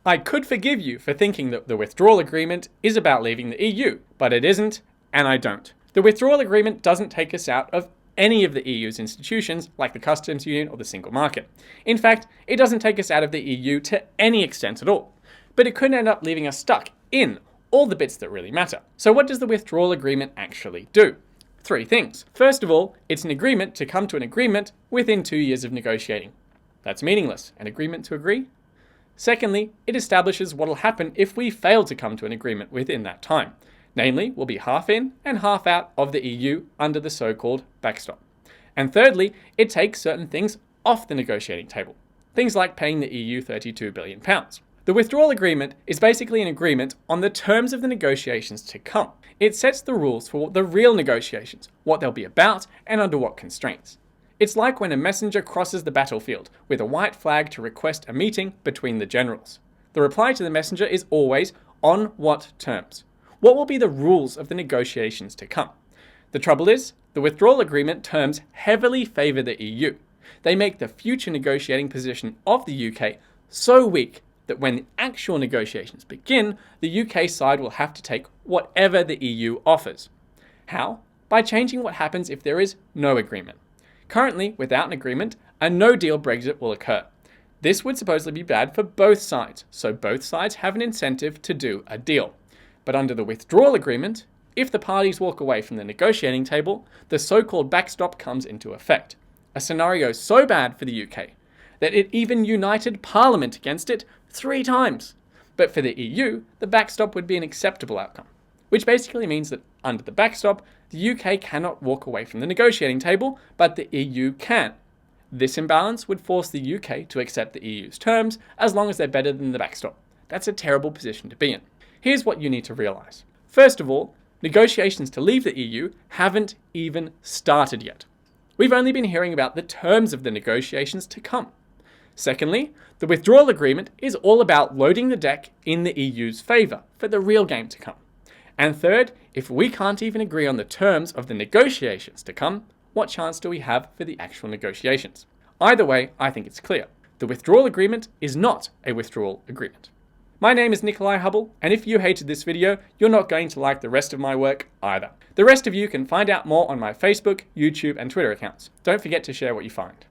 I could forgive you for thinking that the withdrawal agreement is about leaving the EU, but it isn't, and I don't. The withdrawal agreement doesn't take us out of any of the EU's institutions, like the customs union or the single market. In fact, it doesn't take us out of the EU to any extent at all. But it could end up leaving us stuck in all the bits that really matter. So what does the withdrawal agreement actually do? 3 things. First of all, it's an agreement to come to an agreement within 2 years of negotiating. That's meaningless. An agreement to agree? Secondly, it establishes what will happen if we fail to come to an agreement within that time. Namely, we'll be half in and half out of the EU under the so-called backstop. And thirdly, it takes certain things off the negotiating table. Things like paying the EU £32 billion. The withdrawal agreement is basically an agreement on the terms of the negotiations to come. It sets the rules for the real negotiations, what they'll be about, and under what constraints. It's like when a messenger crosses the battlefield with a white flag to request a meeting between the generals. The reply to the messenger is always, on what terms? What will be the rules of the negotiations to come? The trouble is, the withdrawal agreement terms heavily favour the EU. They make the future negotiating position of the UK so weak that when the actual negotiations begin, the UK side will have to take whatever the EU offers. How? By changing what happens if there is no agreement. Currently, without an agreement, a no-deal Brexit will occur. This would supposedly be bad for both sides, so both sides have an incentive to do a deal. But under the withdrawal agreement, if the parties walk away from the negotiating table, the so-called backstop comes into effect. A scenario so bad for the UK that it even united Parliament against it 3 times. But for the EU, the backstop would be an acceptable outcome, which basically means that under the backstop, the UK cannot walk away from the negotiating table, but the EU can. This imbalance would force the UK to accept the EU's terms as long as they're better than the backstop. That's a terrible position to be in. Here's what you need to realise. First of all, negotiations to leave the EU haven't even started yet. We've only been hearing about the terms of the negotiations to come. Secondly, the withdrawal agreement is all about loading the deck in the EU's favour for the real game to come. And third, if we can't even agree on the terms of the negotiations to come, what chance do we have for the actual negotiations? Either way, I think it's clear. The withdrawal agreement is not a withdrawal agreement. My name is Nikolai Hubble, and if you hated this video, you're not going to like the rest of my work either. The rest of you can find out more on my Facebook, YouTube, and Twitter accounts. Don't forget to share what you find.